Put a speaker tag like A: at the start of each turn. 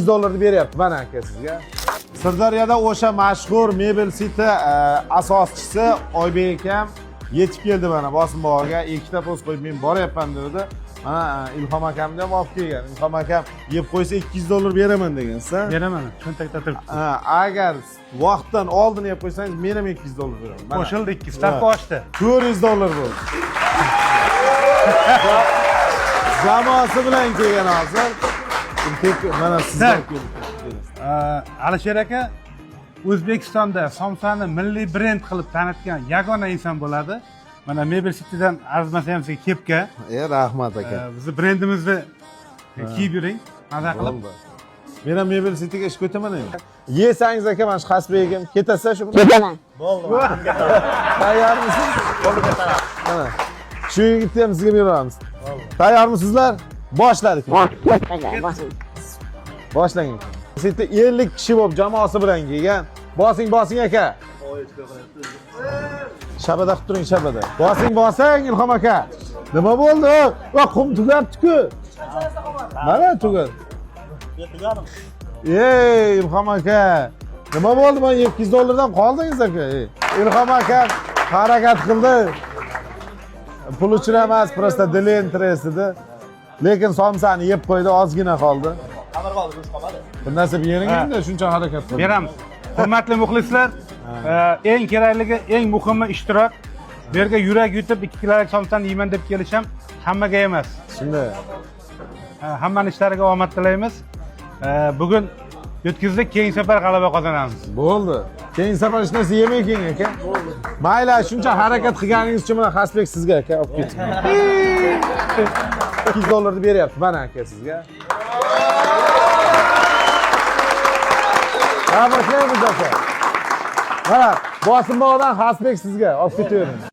A: $100 beryapti mana aka sizga. Sirdaryoda o'sha mashhur Mebel City asoschisi Oybek akam yetib keldi mana Bosim bog'iga. Ikkita post qo'yib men boryapman dedi. Mana Ilhom akamni ham olib kelgan. Ilhom akam yeb qo'ysa $200 beraman degansiz-a?
B: Beraman. Cho'ntakda turibdi.
A: Agar vaqtdan oldin yeb qo'ysangiz men ham $200 beraman.
B: Qo'shildi, ikki stavka oshdi.
A: $400 bo'ldi. Jamoasi bilan kelgan hozir. Mana sizlar kelibsiz.
B: Alisher aka O'zbekistonda somsani milliy brend qilib tanitgan yagona inson bo'ladi. Mana Mebel City'dan arzimasa ham sizga kepka.
A: Rahmat aka.
B: Bizni brendimizni kiyib yuring, maza qilib.
A: Men ham Mebel City'ga ish ko'taman endi. Yesangiz aka mana shu Xasbek akam ketasizlar shu.
C: Ketaman.
A: Bo'ldi. Tayyormisiz? Bo'ldi ketaman. Mana shu yigitni ham sizga beramiz. Tayyormisizlar? Boshladik. Boshlang. City 50 kishi bo'lib jamoasi bilan kelgan. Bosing aka. Shabada qilib turing, shabada. Bosing Ilhom aka. Nima bo'ldi? Va qum tugabdi-ku. Mana tugadi. Ey Ilhom aka. Nima bo'ldi? Men $200 dan qoldingiz aka. Ilhom aka harakat qildi. Pul uchun emas, prosta dili interes edi. Lekin somsani yeb qo'ydi, ozgina qoldi.
D: Xabar qoldi, go'sht qolmadi.
A: Bir narsa beringda, shuncha harakat qildi.
B: Beramiz. Hurmatli muxlislar, eng kerakligi, eng muhimi ishtirok. Bu yerga yurak yutib 2 kilolik somsani yeyman deb kelish ham hammaga emas.
A: Shunday.
B: Hammaning ishlariga omad tilaymiz. Bugun yutkizdik, keyingi safar g'alaba qozonamiz.
A: Bo'ldi. Keyingi safar hech narsa yemay keling aka. Mayli, shuncha harakat qilganingiz uchun mana Xasbek sizga aka olib keting. $200 beryapti mana aka sizga. Rahmatli aka. Mana Bosim bog'dan Xasbek sizga olib ketavering.